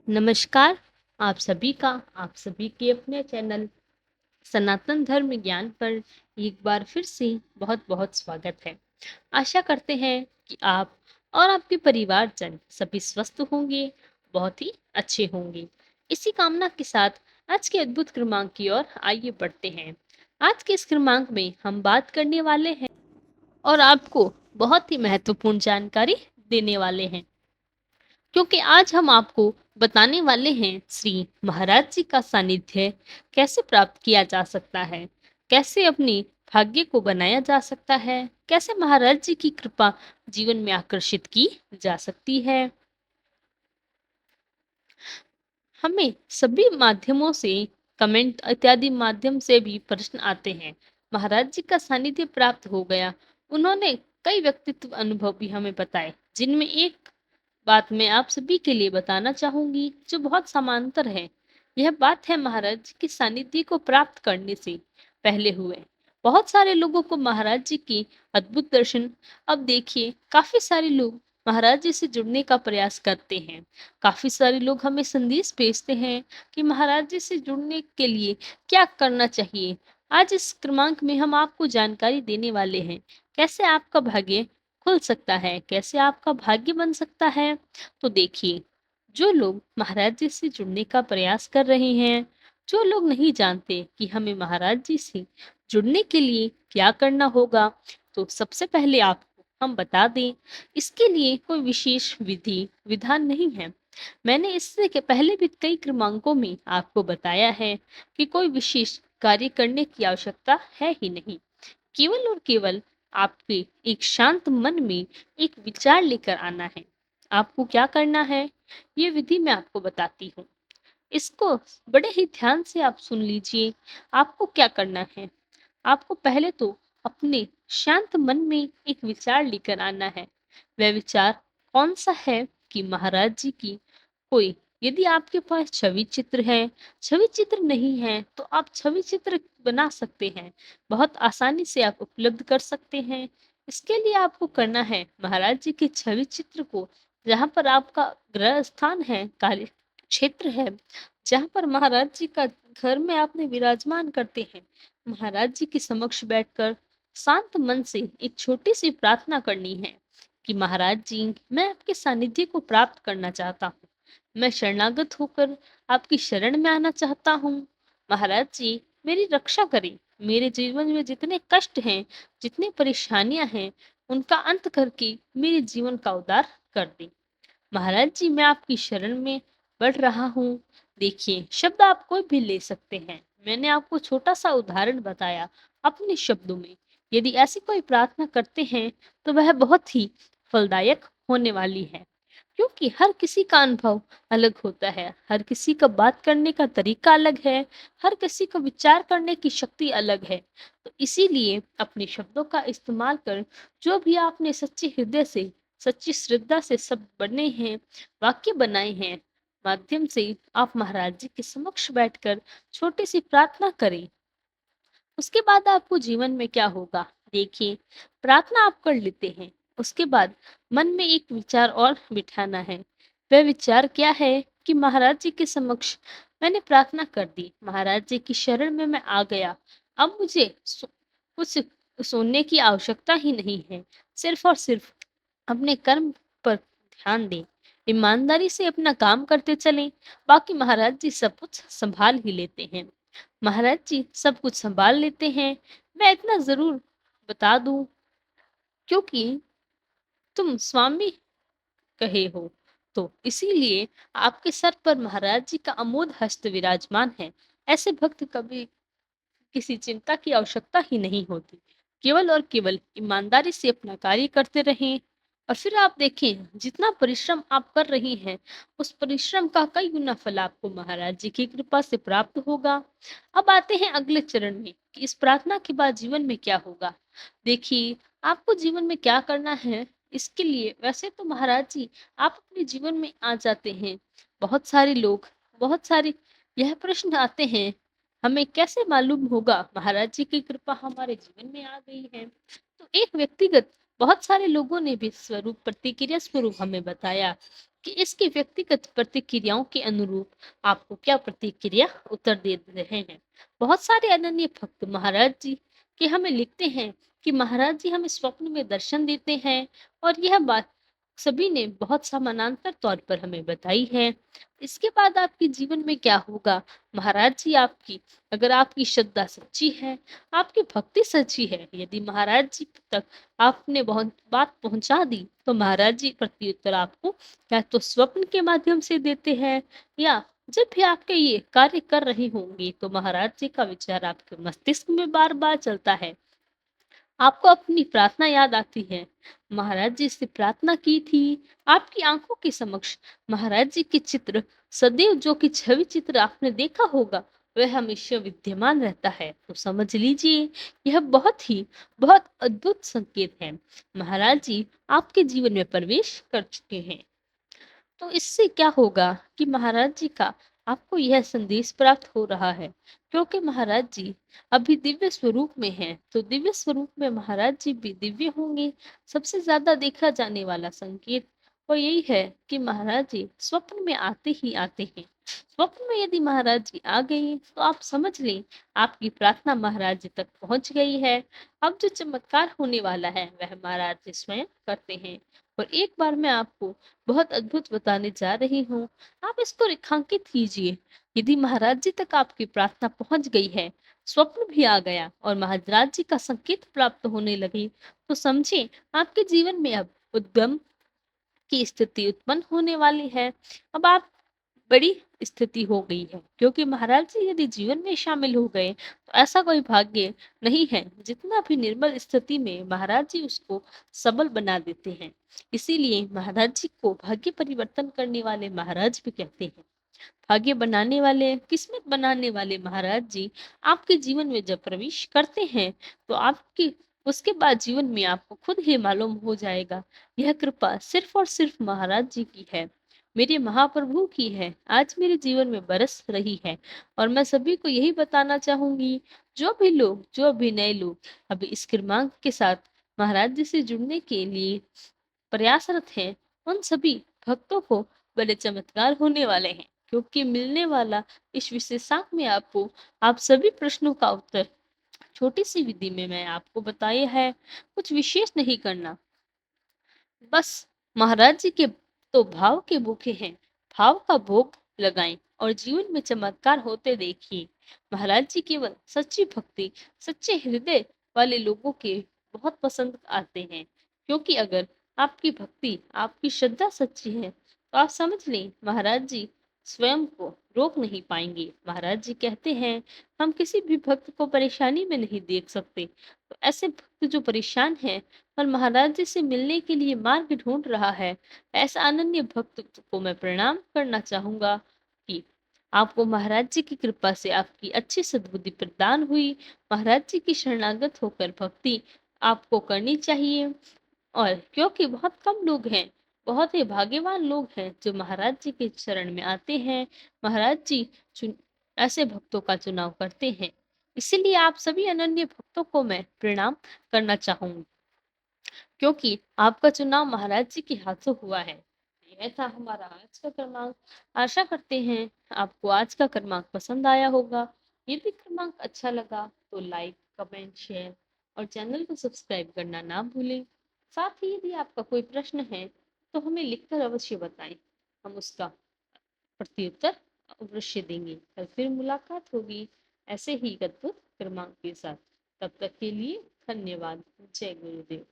नमस्कार। आप सभी के अपने चैनल सनातन धर्म ज्ञान पर एक बार फिर से बहुत बहुत स्वागत है। आशा करते हैं कि आप और आपके परिवारजन सभी स्वस्थ होंगे, बहुत ही अच्छे होंगे। इसी कामना के साथ आज के अद्भुत क्रमांक की ओर आइए बढ़ते हैं। आज के इस क्रमांक में हम बात करने वाले हैं और आपको बहुत ही महत्वपूर्ण जानकारी देने वाले हैं, क्योंकि आज हम आपको बताने वाले हैं श्री महाराज जी का सानिध्य कैसे प्राप्त किया जा सकता है, कैसे अपनी भाग्य को बनाया जा सकता है, कैसे महाराज जी की कृपा जीवन में आकर्षित की जा सकती है। हमें सभी माध्यमों से, कमेंट इत्यादि माध्यम से भी प्रश्न आते हैं। महाराज जी का सानिध्य प्राप्त हो गया, उन्होंने कई व्यक्तित्व अनुभव भी हमें बताए, जिनमें एक बात मैं आप सभी के लिए बताना चाहूंगी जो बहुत समांतर है। यह बात है महाराज जी के सानिध्य को प्राप्त करने से पहले हुए बहुत सारे लोगों को महाराज जी की अद्भुत दर्शन। अब देखिए, काफी सारे लोग महाराज जी से जुड़ने का प्रयास करते हैं। काफी सारे लोग हमें संदेश भेजते हैं कि महाराज जी से जुड़ने के लिए क्या करना चाहिए। आज इस क्रमांक में हम आपको जानकारी देने वाले हैं, कैसे आपका भाग्य खुल सकता है, कैसे आपका भाग्य बन सकता है। तो देखिए, जो लोग महाराज जी से जुड़ने का प्रयास कर रहे हैं, जो लोग नहीं जानते कि हमें महाराज जी से जुड़ने के लिए क्या करना होगा, तो सबसे पहले आपको हम बता दें, इसके लिए कोई विशेष विधि विधान नहीं है। मैंने इससे के पहले भी कई क्रमांकों में आपको बताया है कि कोई विशेष कार्य करने की आवश्यकता है ही नहीं। केवल और केवल आपके एक शांत मन में एक विचार लेकर आना है। आपको क्या करना है, ये विधि मैं आपको बताती हूँ। इसको बड़े ही ध्यान से आप सुन लीजिए। आपको क्या करना है, आपको पहले तो अपने शांत मन में एक विचार लेकर आना है। वह विचार कौन सा है कि महाराज जी की कोई, यदि आपके पास छवि चित्र है, छवि चित्र नहीं है तो आप छवि चित्र बना सकते हैं। बहुत आसानी से आप उपलब्ध कर सकते हैं। इसके लिए आपको करना है, महाराज जी के छवि चित्र को, जहाँ पर आपका ग्रह स्थान है, कार्य क्षेत्र है, जहाँ पर महाराज जी का घर में आपने विराजमान करते हैं, महाराज जी के समक्ष बैठकर शांत मन से एक छोटी सी प्रार्थना करनी है कि महाराज जी, मैं आपके सानिध्य को प्राप्त करना चाहता हूँ। मैं शरणागत होकर आपकी शरण में आना चाहता हूँ। महाराज जी, मेरी रक्षा करें। मेरे जीवन में जितने कष्ट हैं, जितनी परेशानियां हैं, उनका अंत करके मेरे जीवन का उद्धार कर दें। महाराज जी, मैं आपकी शरण में बढ़ रहा हूँ। देखिए, शब्द आप कोई भी ले सकते हैं। मैंने आपको छोटा सा उदाहरण बताया अपने शब्दों में। यदि ऐसी कोई प्रार्थना करते हैं तो वह बहुत ही फलदायक होने वाली है, क्योंकि हर किसी का अनुभव अलग होता है, हर किसी का बात करने का तरीका अलग है, हर किसी को विचार करने की शक्ति अलग है। तो इसीलिए अपने शब्दों का इस्तेमाल कर, जो भी आपने सच्चे हृदय से, सच्ची श्रद्धा से सब बने हैं, वाक्य बनाए हैं, माध्यम से आप महाराज जी के समक्ष बैठकर छोटी सी प्रार्थना करें। उसके बाद आपको जीवन में क्या होगा, देखिए, प्रार्थना आप कर लेते हैं। उसके बाद मन में एक विचार और बिठाना है। वह विचार क्या है कि महाराज जी के समक्ष मैंने प्रार्थना कर दी, महाराज जी की शरण में मैं आ गया। अब मुझे कुछ सुनने की आवश्यकता ही नहीं है। सिर्फ और सिर्फ अपने कर्म पर ध्यान दें, ईमानदारी से अपना काम करते चलें। बाकी महाराज जी सब कुछ संभाल ही लेते हैं। महाराज जी सब कुछ संभाल लेते हैं। मैं इतना जरूर बता दूं, क्योंकि तुम स्वामी कहे हो, तो इसीलिए आपके सर पर महाराज जी का अमोघ हस्त विराजमान है। ऐसे भक्त कभी किसी चिंता की आवश्यकता ही नहीं होती। केवल और केवल ईमानदारी से अपना कार्य करते रहें, और फिर आप देखें, जितना परिश्रम आप कर रही हैं, उस परिश्रम का कई गुना फल आपको महाराज जी की कृपा से प्राप्त होगा। अब आते हैं अगले चरण में कि इस प्रार्थना के बाद जीवन में क्या होगा। देखिए, आपको जीवन में क्या करना है, इसके लिए वैसे तो महाराज जी आप अपने जीवन में आ जाते हैं। बहुत सारे लोग, बहुत सारे यह प्रश्न आते हैं, हमें कैसे मालूम होगा महाराज जी की कृपा हमारे जीवन में आ गई है। तो एक व्यक्तिगत बहुत सारे लोगों ने भी स्वरूप प्रतिक्रिया स्वरूप हमें बताया कि इसकी व्यक्तिगत प्रतिक्रियाओं के अनुरूप आपको क्या प्रतिक्रिया उत्तर दे रहे हैं। बहुत सारे अनन्य भक्त महाराज जी के हमें लिखते हैं कि महाराज जी हमें स्वप्न में दर्शन देते हैं, और यह बात सभी ने बहुत समानांतर तौर पर हमें बताई है। इसके बाद आपके जीवन में क्या होगा? महाराज जी आपकी, अगर आपकी श्रद्धा सच्ची है, आपकी भक्ति सच्ची है, यदि महाराज जी तक आपने बहुत बात पहुंचा दी, तो महाराज जी प्रत्युत्तर आपको या तो स्वप्न के माध्यम से देते हैं, या जब भी आपके ये कार्य कर रही होंगी तो महाराज जी का विचार आपके मस्तिष्क में बार बार चलता है। आपको अपनी प्रार्थना याद आती है, महाराज जी से प्रार्थना की थी। आपकी आंखों के समक्ष महाराज जी के चित्र, सदैव जो कि छवि चित्र आपने देखा होगा, वह हमेशा विद्यमान रहता है। तो समझ लीजिए, यह बहुत अद्भुत संकेत है। महाराज जी आपके जीवन में प्रवेश कर चुके हैं। तो इससे क्या होगा कि महाराज जी का आपको यह संदेश प्राप्त हो रहा है, क्योंकि महाराज जी अभी दिव्य स्वरूप में हैं, तो दिव्य स्वरूप में महाराज जी भी दिव्य होंगे। सबसे ज्यादा देखा जाने वाला संकेत और यही है कि महाराज जी स्वप्न में आते ही आते हैं। स्वप्न में यदि महाराज जी आ गए तो आप समझ लें, आपकी प्रार्थना महाराज जी तक पहुंच गई है। अब जो चमत्कार होने वाला है वह महाराज जी स्वयं करते हैं। और एक बार मैं आपको बहुत अद्भुत बताने जा रही हूँ, आप इसको रेखांकित कीजिए। यदि महाराज जी तक आपकी प्रार्थना पहुंच गई है, स्वप्न भी आ गया और महाराज जी का संकेत प्राप्त होने लगी, तो समझे आपके जीवन में अब उद्गम की स्थिति उत्पन्न होने वाली है। अब आप बड़ी स्थिति हो गई है, क्योंकि महाराज जी यदि जीवन में शामिल हो गए तो ऐसा कोई भाग्य नहीं है। जितना भी निर्बल स्थिति में महाराज जी उसको सबल बना देते हैं। इसीलिए महाराज जी को भाग्य परिवर्तन करने वाले महाराज भी कहते हैं। भाग्य बनाने वाले, किस्मत बनाने वाले महाराज जी आपके जीवन में जब प्रवेश करते हैं, तो आपकी उसके बाद जीवन में आपको खुद ही मालूम हो जाएगा, यह कृपा सिर्फ और सिर्फ महाराज जी की है, मेरे महाप्रभु की है, आज मेरे जीवन में बरस रही है। और मैं सभी को यही बताना चाहूंगी, जो भी नए लोग अभी इस क्रमांक के साथ महाराज जी से जुड़ने के लिए प्रयासरत हैं, उन सभी भक्तों को बड़े चमत्कार होने वाले हैं, क्योंकि मिलने वाला इस विशेषांक में आपको आप सभी प्रश्नों का उत्तर छोटी सी विधि में मैं आपको बताया है। कुछ विशेष नहीं करना, बस महाराज जी के तो भाव के भूखे हैं, भाव का भोग लगाएं और जीवन में चमत्कार होते देखिए। महाराज जी केवल सच्ची भक्ति, सच्चे हृदय वाले लोगों के बहुत पसंद आते हैं, क्योंकि अगर आपकी भक्ति, आपकी श्रद्धा सच्ची है, तो आप समझ लें महाराज जी स्वयं को रोक नहीं पाएंगे। महाराज जी कहते हैं, हम किसी भी भक्त को परेशानी में नहीं देख सकते। तो ऐसे भक्त जो परेशान हैं और महाराज जी से मिलने के लिए मार्ग ढूंढ रहा है, ऐसा अनन्य भक्त को मैं प्रणाम करना चाहूंगा कि आपको महाराज जी की कृपा से आपकी अच्छी सद्बुद्धि प्रदान हुई। महाराज जी की शरणागत होकर भक्ति आपको करनी चाहिए। और क्योंकि बहुत कम लोग हैं, बहुत ही भाग्यवान लोग हैं जो महाराज जी के चरण में आते हैं, महाराज जी चुन ऐसे भक्तों का चुनाव करते हैं। इसीलिए आप सभी अनन्य भक्तों को मैं प्रणाम करना चाहूंगी, क्योंकि आपका चुनाव महाराज जी के हाथों हुआ है। यह था हमारा आज का क्रमांक। आशा करते हैं आपको आज का क्रमांक पसंद आया होगा। यदि क्रमांक अच्छा लगा तो लाइक, कमेंट, शेयर और चैनल को सब्सक्राइब करना ना भूलें। साथ ही यदि आपका कोई प्रश्न है तो हमें लिखकर अवश्य बताएं, हम उसका प्रत्युत्तर अवश्य देंगे। कल फिर मुलाकात होगी ऐसे ही एक अद्भुत क्रमांक के साथ। तब तक के लिए धन्यवाद। जय गुरुदेव।